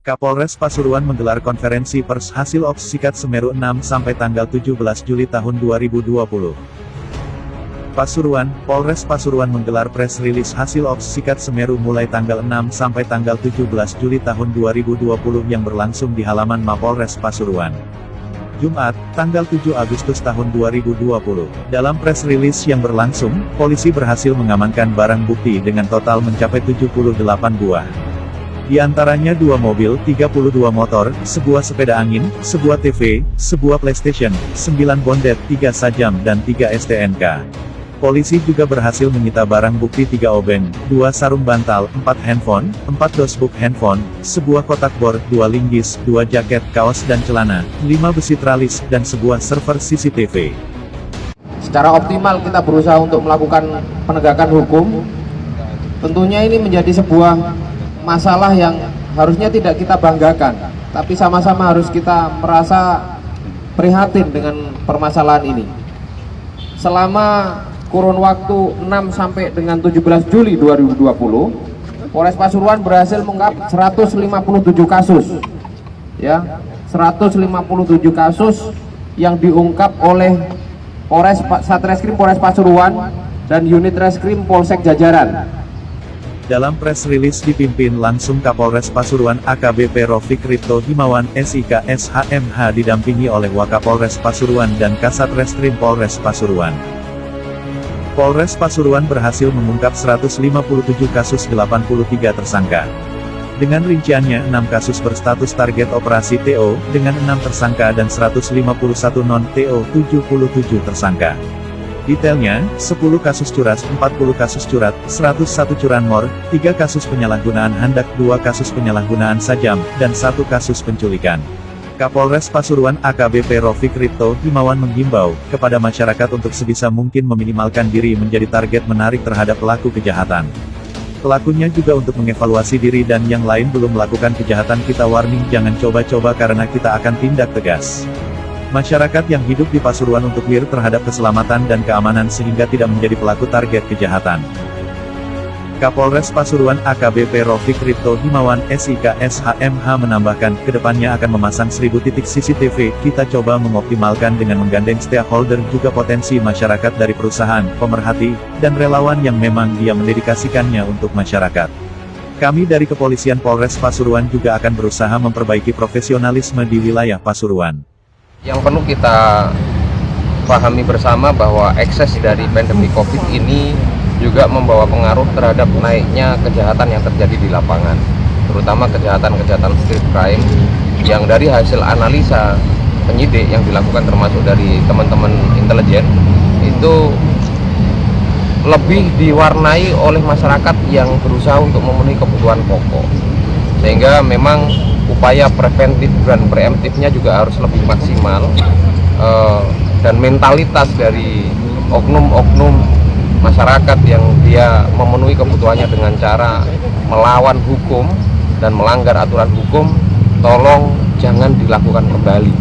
Kapolres Pasuruan menggelar konferensi pers hasil Ops Sikat Semeru 6 sampai tanggal 17 Juli tahun 2020. Pasuruan, Polres Pasuruan menggelar press release hasil Ops Sikat Semeru mulai tanggal 6 sampai tanggal 17 Juli tahun 2020 yang berlangsung di halaman Mapolres Pasuruan. Jumat, tanggal 7 Agustus tahun 2020. Dalam press release yang berlangsung, polisi berhasil mengamankan barang bukti dengan total mencapai 78 buah. Di antaranya 2 mobil, 32 motor, sebuah sepeda angin, sebuah TV, sebuah PlayStation, 9 bondet, 3 sajam dan 3 STNK. Polisi juga berhasil menyita barang bukti 3 obeng, 2 sarung bantal, 4 handphone, 4 dosbook handphone, sebuah kotak bor, 2 linggis, 2 jaket, kaos dan celana, 5 besi tralis, dan sebuah server CCTV. Secara optimal kita berusaha untuk melakukan penegakan hukum. Tentunya ini menjadi sebuah masalah yang harusnya tidak kita banggakan, tapi sama-sama harus kita merasa prihatin dengan permasalahan ini. Selama kurun waktu 6 sampai dengan 17 Juli 2020, Polres Pasuruan berhasil mengungkap 157 kasus. Ya, 157 kasus yang diungkap oleh Satreskrim Polres Pasuruan dan Unit Reskrim Polsek Jajaran. Dalam press release dipimpin langsung Kapolres Pasuruan AKBP Rofik Ripto Himawan SIK SHMH didampingi oleh Wakapolres Pasuruan dan Kasat Reskrim Polres Pasuruan. Polres Pasuruan berhasil mengungkap 157 kasus 83 tersangka. Dengan rinciannya 6 kasus berstatus target operasi TO, dengan 6 tersangka dan 151 non-TO 77 tersangka. Detailnya, 10 kasus curas, 40 kasus curat, 101 curanmor, 3 kasus penyalahgunaan handak, 2 kasus penyalahgunaan sajam, dan 1 kasus penculikan. Kapolres Pasuruan AKBP Rofik Ripto Himawan menghimbau kepada masyarakat untuk sebisa mungkin meminimalkan diri menjadi target menarik terhadap pelaku kejahatan. Pelakunya juga untuk mengevaluasi diri dan yang lain belum melakukan kejahatan kita warning jangan coba-coba karena kita akan tindak tegas. Masyarakat yang hidup di Pasuruan untuk clear terhadap keselamatan dan keamanan sehingga tidak menjadi pelaku target kejahatan. Kapolres Pasuruan AKBP Rofik Ripto Himawan SIK SHMH menambahkan, kedepannya akan memasang 1000 titik CCTV, kita coba mengoptimalkan dengan menggandeng stakeholder juga potensi masyarakat dari perusahaan, pemerhati, dan relawan yang memang dia mendedikasikannya untuk masyarakat. Kami dari Kepolisian Polres Pasuruan juga akan berusaha memperbaiki profesionalisme di wilayah Pasuruan. Yang perlu kita pahami bersama bahwa ekses dari pandemi COVID ini juga membawa pengaruh terhadap naiknya kejahatan yang terjadi di lapangan, terutama kejahatan-kejahatan street crime yang dari hasil analisa penyidik yang dilakukan termasuk dari teman-teman intelijen itu lebih diwarnai oleh masyarakat yang berusaha untuk memenuhi kebutuhan pokok, sehingga memang upaya preventif dan preemptifnya juga harus lebih maksimal, dan mentalitas dari oknum-oknum masyarakat yang dia memenuhi kebutuhannya dengan cara melawan hukum dan melanggar aturan hukum, tolong jangan dilakukan kembali,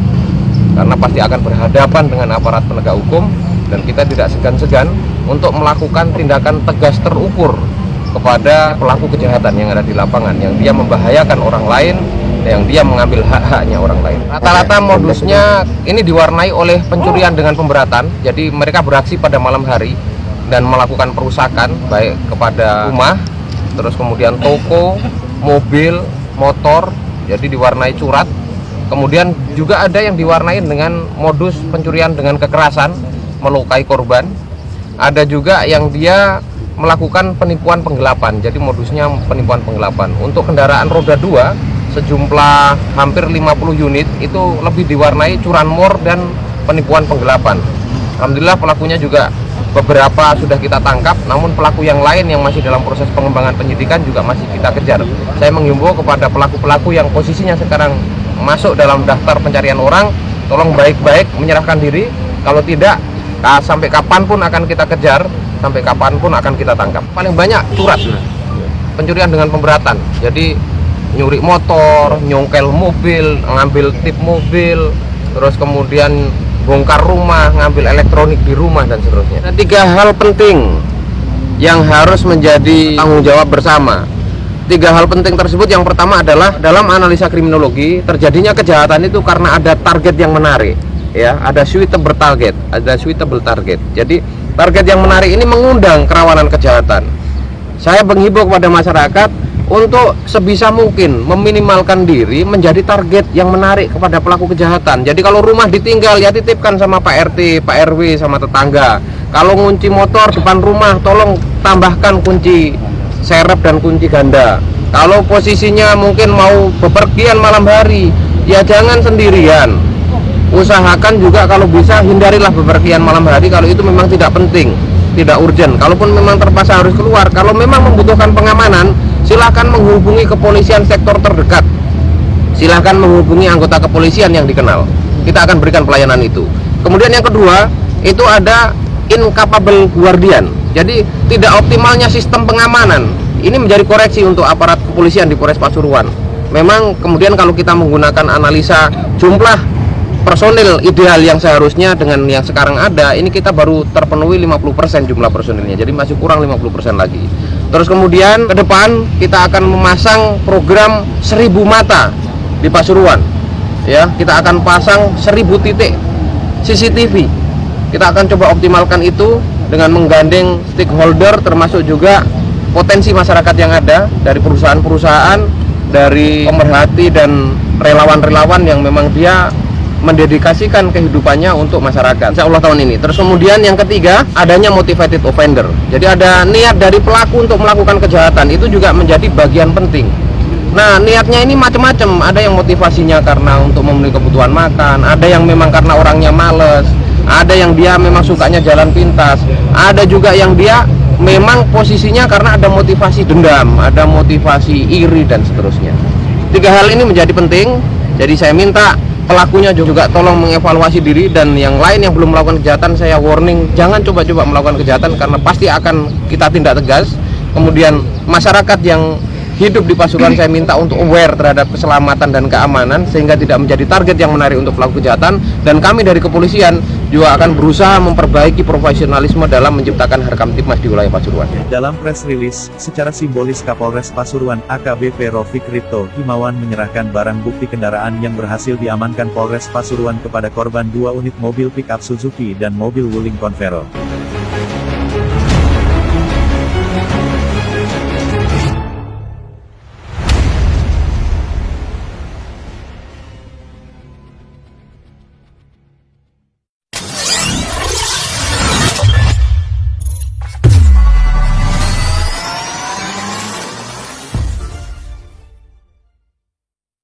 karena pasti akan berhadapan dengan aparat penegak hukum dan kita tidak segan-segan untuk melakukan tindakan tegas terukur kepada pelaku kejahatan yang ada di lapangan, yang dia membahayakan orang lain, yang dia mengambil hak-haknya orang lain. Rata-rata modusnya ini diwarnai oleh pencurian dengan pemberatan, jadi mereka beraksi pada malam hari dan melakukan perusakan baik kepada rumah, terus kemudian toko, mobil, motor, jadi diwarnai curat. Kemudian juga ada yang diwarnai dengan modus pencurian dengan kekerasan, melukai korban. Ada juga yang dia melakukan penipuan penggelapan, jadi modusnya penipuan penggelapan. Untuk kendaraan roda 2 sejumlah hampir 50 unit itu lebih diwarnai curanmor dan penipuan penggelapan. Alhamdulillah pelakunya juga beberapa sudah kita tangkap, namun pelaku yang lain yang masih dalam proses pengembangan penyidikan juga masih kita kejar. Saya menghimbau kepada pelaku-pelaku yang posisinya sekarang masuk dalam daftar pencarian orang, tolong baik-baik menyerahkan diri, kalau tidak sampai kapanpun akan kita kejar, sampai kapanpun akan kita tangkap. Paling banyak curat, pencurian dengan pemberatan, jadi nyuri motor, nyongkel mobil, ngambil tip mobil, terus kemudian bongkar rumah, ngambil elektronik di rumah dan seterusnya. Ada 3 hal penting yang harus menjadi tanggung jawab bersama. Tiga hal penting tersebut, yang pertama adalah dalam analisa kriminologi, terjadinya kejahatan itu karena ada target yang menarik, ya, ada suitable target. Jadi target yang menarik ini mengundang kerawanan kejahatan. Saya menghimbau kepada masyarakat untuk sebisa mungkin meminimalkan diri menjadi target yang menarik kepada pelaku kejahatan. Jadi kalau rumah ditinggal, ya titipkan sama Pak RT, Pak RW, sama tetangga. Kalau ngunci motor depan rumah, tolong tambahkan kunci serep dan kunci ganda. Kalau posisinya mungkin mau bepergian malam hari, ya jangan sendirian. Usahakan juga kalau bisa hindarilah bepergian malam hari kalau itu memang tidak penting, tidak urgent. Kalaupun memang terpaksa harus keluar, kalau memang membutuhkan pengamanan, silahkan menghubungi kepolisian sektor terdekat. Silahkan menghubungi anggota kepolisian yang dikenal. Kita akan berikan pelayanan itu. Kemudian yang kedua, itu ada incapable guardian. Jadi tidak optimalnya sistem pengamanan. Ini menjadi koreksi untuk aparat kepolisian di Polres Pasuruan. Memang kemudian kalau kita menggunakan analisa jumlah personil ideal yang seharusnya dengan yang sekarang ada, ini kita baru terpenuhi 50% jumlah personilnya. Jadi masih kurang 50% lagi. Terus kemudian ke depan kita akan memasang program 1000 mata di Pasuruan. Ya, kita akan pasang 1000 titik CCTV. Kita akan coba optimalkan itu dengan menggandeng stakeholder, termasuk juga potensi masyarakat yang ada dari perusahaan-perusahaan, dari pemerhati dan relawan-relawan yang memang dia mendedikasikan kehidupannya untuk masyarakat. Insya Allah tahun ini. Terus kemudian yang ketiga, adanya motivated offender. Jadi ada niat dari pelaku untuk melakukan kejahatan, itu juga menjadi bagian penting. Nah, niatnya ini macam-macam. Ada yang motivasinya karena untuk memenuhi kebutuhan makan, ada yang memang karena orangnya males, ada yang dia memang sukanya jalan pintas, ada juga yang dia memang posisinya karena ada motivasi dendam, ada motivasi iri dan seterusnya. Tiga hal ini menjadi penting. Jadi saya minta pelakunya juga tolong mengevaluasi diri, dan yang lain yang belum melakukan kejahatan saya warning, jangan coba-coba melakukan kejahatan karena pasti akan kita tindak tegas. Kemudian masyarakat yang hidup di Pasuruan saya minta untuk aware terhadap keselamatan dan keamanan sehingga tidak menjadi target yang menarik untuk pelaku kejahatan, dan kami dari kepolisian juga akan berusaha memperbaiki profesionalisme dalam menciptakan Harkamtibmas di wilayah Pasuruan. Dalam press release, secara simbolis Kapolres Pasuruan AKBP Rofik Ripto Himawan menyerahkan barang bukti kendaraan yang berhasil diamankan Polres Pasuruan kepada korban 2 unit mobil pick-up Suzuki dan mobil Wuling Convero.